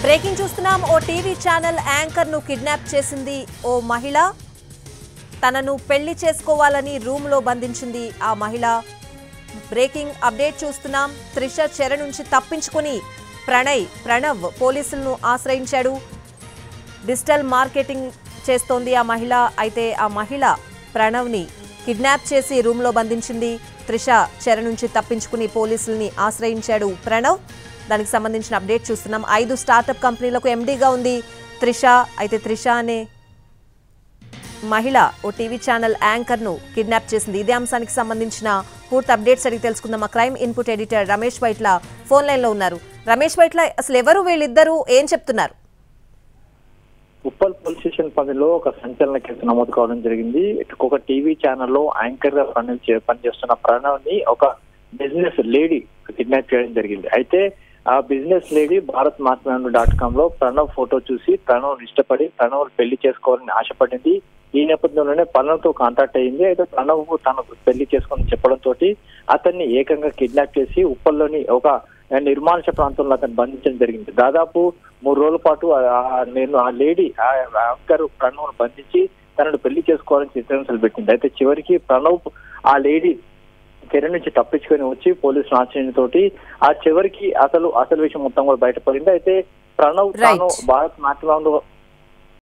Breaking చూస్తున్నాం. ఓ TV channel anchor ను kidnap చేసింది ఓ మహిళ. తనను పెళ్లి చేసుకోవాలని రూమ్ లో బంధించింది ఆ మహిళ. బ్రేకింగ్ అప్డేట్ చూస్తున్నాం. త్రిష చెర నుంచి తప్పించుకుని ప్రణవ్ పోలీసులను ఆశ్రయించాడు. డిజిటల్ మార్కెటింగ్ చేస్తోంది ఆ మహిళ. అయితే ఆ మహిళ ప్రణవ్ ని కిడ్నాప్ చేసి రూమ్ లో బంధించింది. త్రిష చెర నుంచి తప్పించుకుని పోలీసుల్ని ఆశ్రయించాడు ప్రణవ్. దానికి సంబంధించిన అప్డేట్ చూస్తున్నాం. 5 స్టార్టప్ కంపెనీలకు ఎండీగా ఉంది త్రిష. అయితే త్రిష అనే మహిళ ఓ టీవీ ఛానల్ యాంకర్ ను కిడ్నాప్ చేసింది. ఇదే అంశానికి సంబంధించిన పూర్తి అప్డేట్స్ అడిగి తెలుసుకుందాం. మా crime input editor Ramesh Vaitla phone line లో ఉన్నారు. రమేష్ వైట్ల, అసలు ఎవరు వీళ్ళిద్దరూ, ఏం చెప్తున్నారు? ఉప్పల్ పోలీస్ స్టేషన్ పరిధిలో ఒక సంచలన కేసు నమోదు కావడం జరిగింది. ఒక టీవీ ఛానల్లో యాంకర్ గా పనిచేస్తున్న ప్రణవ్ ని ఒక బిజినెస్ లేడీ కిడ్నాప్ చేయడం జరిగింది. అయితే ఆ బిజినెస్ లేడీ BharatMatrimony.com లో ప్రణవ్ ఫోటో చూసి ప్రణవ్ ఇష్టపడి ప్రణవ్ పెళ్లి చేసుకోవాలని ఆశపడింది. ఈ నేపథ్యంలోనే ప్రణవ్ తో కాంటాక్ట్ అయ్యింది. అయితే ప్రణవ్ తనకు పెళ్లి చేసుకొని చెప్పడంతో అతన్ని ఏకంగా కిడ్నాప్ చేసి ఉప్పల్లోని ఒక నిర్మానుష ప్రాంతంలో అతను బంధించడం జరిగింది. దాదాపు 3 రోజుల పాటు ఆ లేడీ యాంకర్ ప్రణవ్ బంధించి తనను పెళ్లి చేసుకోవాలని చిత్రహింసలు పెట్టింది. అయితే చివరికి ప్రణవ్ ఆ లేడీ చెర నుంచి తప్పించుకొని వచ్చి పోలీసులు ఆశ్రయంతోటి ఆ చివరికి అసలు విషయం మొత్తం కూడా బయటపడింది. అయితే ప్రణవ్ తాను